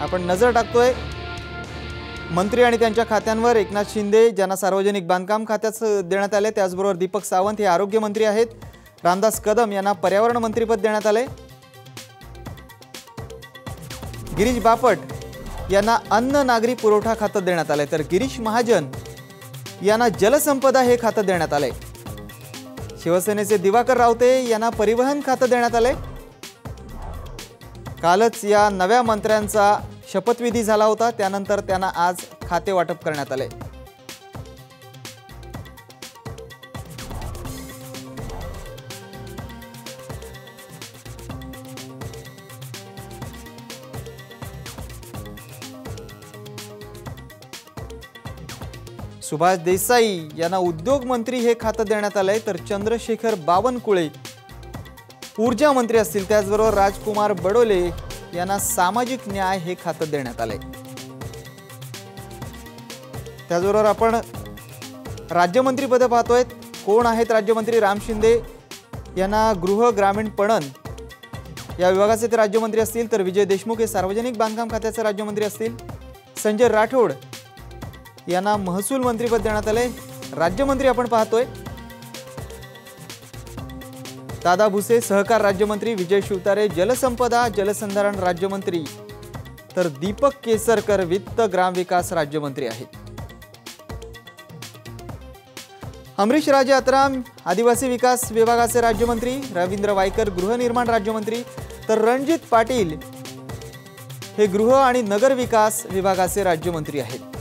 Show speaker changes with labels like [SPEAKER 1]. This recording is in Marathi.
[SPEAKER 1] आपण नजर टाकतोय मंत्री आणि त्यांच्या खात्यांवर। एकनाथ शिंदे ज्यांना सार्वजनिक बांधकाम खात्यात देण्यात आले, त्याचबरोबर दीपक सावंत हे आरोग्य मंत्री आहेत। रामदास कदम यांना पर्यावरण मंत्रीपद देण्यात आले। गिरीश बापट यांना अन्न नागरी पुरवठा खातं देण्यात आले, तर गिरीश महाजन यांना जलसंपदा हे खातं देण्यात आले। शिवसेनेचे दिवाकर रावते यांना परिवहन खातं देण्यात आले। कालच या नव्या मंत्र्यांचा शपथविधी झाला होता, त्यानंतर त्यांना आज खाते वाटप करण्यात आले। सुभाष देसाई यांना उद्योग मंत्री हे खातं देण्यात आले, तर चंद्रशेखर बावनकुळे ऊर्जा मंत्री असतील। त्याचबरोबर राजकुमार बडोले यांना सामाजिक न्याय हे खातं देण्यात आले। त्याचबरोबर आपण राज्यमंत्री पद पाहतोय। कोण आहेत राज्यमंत्री? राम शिंदे यांना गृह ग्रामीण पणन या विभागाचे ते राज्यमंत्री असतील, तर विजय देशमुख हे सार्वजनिक बांधकाम खात्याचे राज्यमंत्री असतील। संजय राठोड यांना महसूल मंत्रीपद देण्यात आले। राज्यमंत्री आपण पाहतोय दादा भुसे सहकार राज्यमंत्री, विजय शिवतारे जलसंपदा जलसंधारण राज्यमंत्री, तर दीपक केसरकर वित्त ग्रामविकास राज्यमंत्री आहेत। अमरीश राजे अत्राम आदिवासी विकास विभागाचे राज्यमंत्री, रवींद्र वायकर गृहनिर्माण राज्यमंत्री, तर रणजित पाटील हे गृह आणि नगर विकास विभागाचे राज्यमंत्री आहेत।